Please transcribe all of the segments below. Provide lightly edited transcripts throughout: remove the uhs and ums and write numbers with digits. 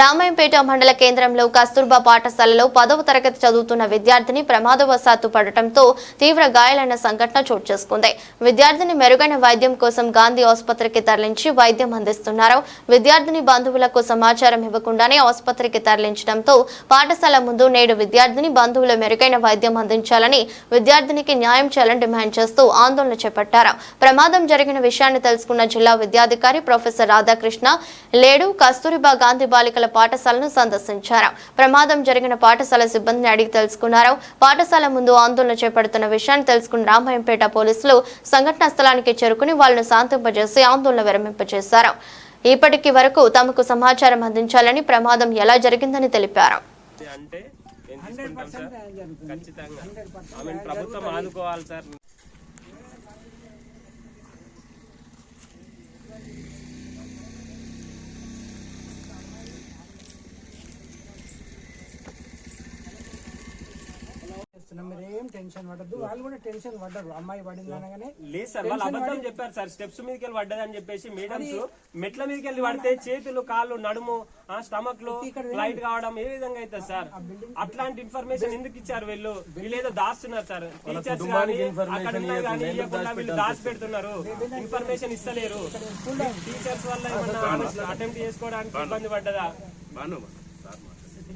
రామాయంపేట మండల కేంద్రంలో కస్తూర్బా పాఠశాలలో 10వ తరగతి చదువుతున్న విద్యార్థిని ప్రమాదవశాత్తు పడటంతో తీవ్ర గాయాలైన సంఘటన చోటు చేసుకుంది. విద్యార్థిని మెరుగైన వైద్యం కోసం గాంధీ ఆసుపత్రికి తరలించి వైద్యం అందిస్తున్నారు. విద్యార్థిని బంధువులకు సమాచారం ఇవ్వకుండానే ఆసుపత్రికి తరలించడంతో పాఠశాల ముందు నేడు విద్యార్థిని బంధువుల మెరుగైన వైద్యం అందించాలని విద్యార్థినికి న్యాయం చేయాలని డిమాండ్ చేస్తూ ఆందోళన చేపట్టారు. ప్రమాదం జరిగిన విషయాన్ని తెలుసుకున్న జిల్లా విద్యాధికారి ప్రొఫెసర్ రాధాకృష్ణ లేడు కస్తూరిబా గాంధీ బాలికల పాఠశాలను సందర్శించారు. ప్రమాదం జరిగిన పాఠశాల సిబ్బందిని అడిగి తెలుసుకున్నారు. పాఠశాల ముందు ఆందోళన చేపడుతున్న విషయాన్ని తెలుసుకున్న రామాయంపేట పోలీసులు సంఘటనా స్థలానికి చేరుకుని వాళ్లను శాంతింపజేసి ఆందోళన విరమింపజేశారు. ఇప్పటికి వరకు తమకు సమాచారం అందించాలని, ప్రమాదం ఎలా జరిగిందని తెలిపారు. మీరేం టెన్షన్ పడద్దు, వాళ్ళు కూడా టెన్షన్ పడ్డారు. అమ్మాయి పడింది అనగానే లేదు సార్, వాళ్ళు అబద్ధం చెప్పారు సార్. స్టెప్స్ మీదకి వెళ్ళి పడ్డదని చెప్పేసి మేడమ్స్ మెట్ల మీదకి వెళ్ళి పడితే చేతులు, కాళ్ళు, నడుము, స్టమక్ లో ఫ్లైట్ కావడం ఏ విధంగా అవుతుంది సార్? అట్లాంటి ఇన్ఫర్మేషన్ ఎందుకు ఇచ్చారు? వీళ్ళు ఏదో దాస్తున్నారు సార్. టీచర్స్ కానీ అక్కడ ఉన్నారు కానీ వీళ్ళు దాచి పెడుతున్నారు, ఇన్ఫర్మేషన్ ఇస్తలేరు. టీచర్స్ వల్ల ఏమన్నా అటెంప్ట్ చేసుకోవడానికి ఇబ్బంది పడ్డదా?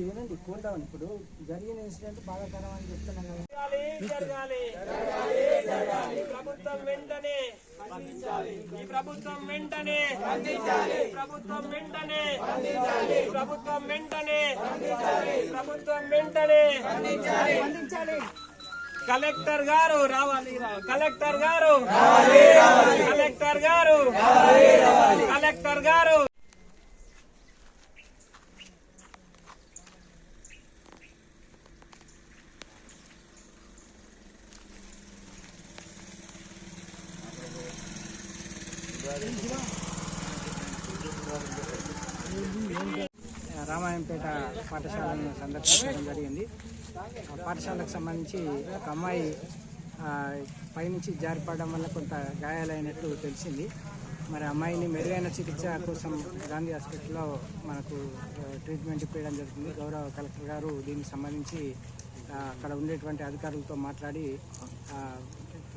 ఏనండి కోరుదాం. ఇప్పుడు జరిగిన ఇన్సిడెంట్ బాధాకరం అని చెప్తున్నాం కదా. ప్రభుత్వం వెంటనే ప్రభుత్వం వెంటనే ప్రభుత్వం వెంటనే ప్రభుత్వం వెంటనే ప్రభుత్వం వెంటనే కలెక్టర్ గారు రావాలి, కలెక్టర్ గారు కలెక్టర్ గారు కలెక్టర్ గారు రామాయంపేట పాఠశాలను సందర్శించడం జరిగింది. పాఠశాలకు సంబంధించి ఒక అమ్మాయి పైనుంచి జారిపడడం వల్ల కొంత గాయాలైనట్టు తెలిసింది. మరి అమ్మాయిని మెరుగైన చికిత్స కోసం గాంధీ హాస్పిటల్లో మనకు ట్రీట్మెంట్ ఇప్పించడం జరుగుతుంది. గౌరవ కలెక్టర్ గారు దీనికి సంబంధించి అక్కడ ఉండేటువంటి అధికారులతో మాట్లాడి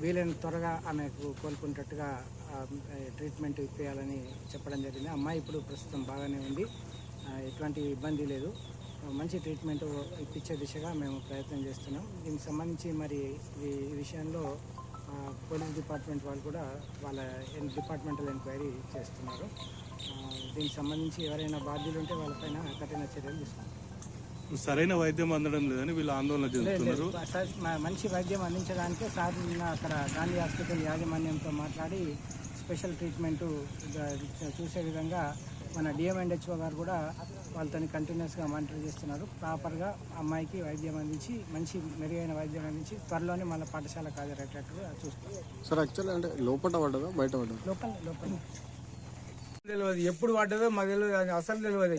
వీలైన త్వరగా ఆమెకు కోలుకునేటట్టుగా ట్రీట్మెంట్ ఇప్పించాలని చెప్పడం జరిగింది. అమ్మాయి ఇప్పుడు ప్రస్తుతం బాగానే ఉంది, ఎటువంటి ఇబ్బంది లేదు. మంచి ట్రీట్మెంట్ ఇప్పించే దిశగా మేము ప్రయత్నం చేస్తున్నాం. దీనికి సంబంధించి మరి ఈ విషయంలో పోలీస్ డిపార్ట్మెంట్ వాళ్ళు కూడా వాళ్ళ డిపార్ట్మెంటల్ ఎంక్వైరీ చేస్తున్నారు. దీనికి సంబంధించి ఎవరైనా బాధ్యులు ఉంటే వాళ్ళపైన కఠిన చర్యలు తీసుకుంటారు. సరైన వైద్యం అందడం లేదని వీళ్ళు ఆందోళన చేస్తున్నారు. మంచి వైద్యం అందించడానికి సార్ అక్కడ గాంధీ హాస్పిటల్ యాజమాన్యంతో మాట్లాడి స్పెషల్ ట్రీట్మెంట్ చూసే విధంగా మన డిఎంఎండ్హెచ్ఓ గారు కూడా వాళ్ళతో కంటిన్యూస్గా మానిటర్ చేస్తున్నారు. ప్రాపర్గా అమ్మాయికి వైద్యం అందించి మంచి మెరుగైన వైద్యం అందించి త్వరలోనే మళ్ళీ పాఠశాలకు హాజరయ్యేటట్టుగా చూస్తారు. సార్ యాక్చువల్లీ అంటే లోపల పడ్డదా బయట పడ్డదా? లోపల తెలియదు, ఎప్పుడు పడ్డదో మాకు తెలియదు, అసలు తెలియదు.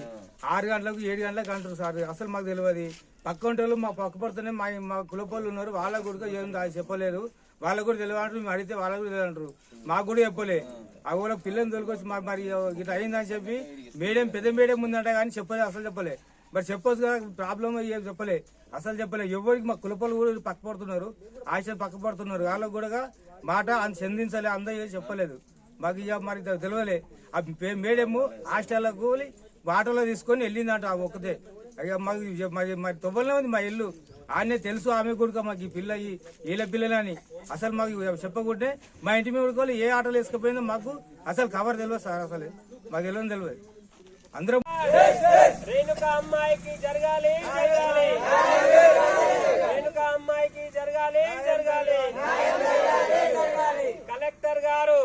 6 గంటలకు 7 గంటలకు అంటారు సార్, అసలు మాకు తెలియదు. పక్క వాళ్ళు మా పక్క పడుతూనే మా కులపోళ్ళు ఉన్నారు, వాళ్ళకు కూడా ఏం చెప్పలేదు. వాళ్ళకు కూడా తెలియదు అంటారు, మేము అడిగితే వాళ్ళకు కూడా తెలియదు అంటారు, మాకు కూడా చెప్పలే. ఆ కూడా పిల్లల్ని తోలుకొచ్చి మరి ఇట్లా అయిందని చెప్పి మేడం పెద్ద మేడం ఉందంట కానీ చెప్పలేదు, అసలు చెప్పలే. మరి చెప్పొచ్చు కదా, ప్రాబ్లం ఏం చెప్పలే, అసలు చెప్పలే. ఎవరికి మా కులపోళ్ళు కూడా పక్క పడుతున్నారు, ఆశ పక్క పడుతున్నారు, వాళ్ళకు కూడా మాట అంత చెందించాలి, అందరూ చెప్పలేదు. మాకు ఇక మరి తెలియలే. ఆ మేడము హాస్టల్లకు ఆటోలో తీసుకొని వెళ్ళిందంట ఒక్కతే. అయ్యా మాకు మరి తొవ్వలనే ఉంది మా ఇల్లు, ఆమె తెలుసు. ఆమె కూడా మాకు ఈ పిల్ల వీళ్ళ పిల్లలని అసలు మాకు చెప్పకుంటే మా ఇంటి మీద కూడా ఏ ఆటోలు వేసుకుపోయిందో మాకు అసలు కవర్ తెలియదు సార్, అసలు మాకు తెలియదు. అందరూ రేణుక అమ్మాయికి జరగాలి, జరగాలి, రేణుక అమ్మాయికి జరగాలి, జరగాలి. కలెక్టర్ గారు,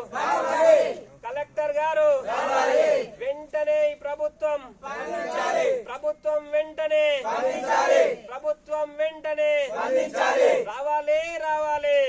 కలెక్టర్ గారు వెంటనే ఈ ప్రభుత్వం వెంటనే ప్రభుత్వం వెంటనే రావాలి, రావాలి.